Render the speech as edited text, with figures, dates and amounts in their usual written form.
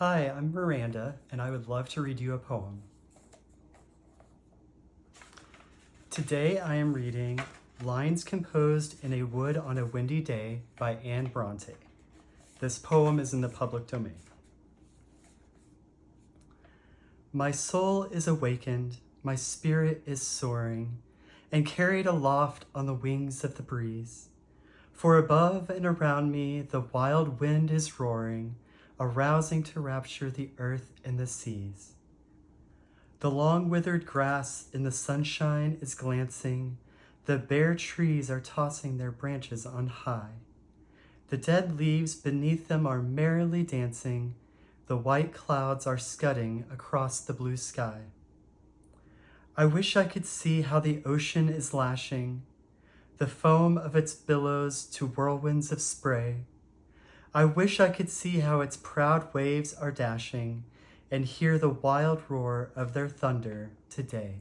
Hi, I'm Miranda, and I would love to read you a poem. Today I am reading Lines Composed in a Wood on a Windy Day by Anne Brontë. This poem is in the public domain. My soul is awakened, my spirit is soaring, and carried aloft on the wings of the breeze. For above and around me the wild wind is roaring, arousing to rapture the earth and the seas. The long withered grass in the sunshine is glancing, the bare trees are tossing their branches on high. The dead leaves beneath them are merrily dancing, the white clouds are scudding across the blue sky. I wish I could see how the ocean is lashing, the foam of its billows to whirlwinds of spray. I wish I could see how its proud waves are dashing and hear the wild roar of their thunder today.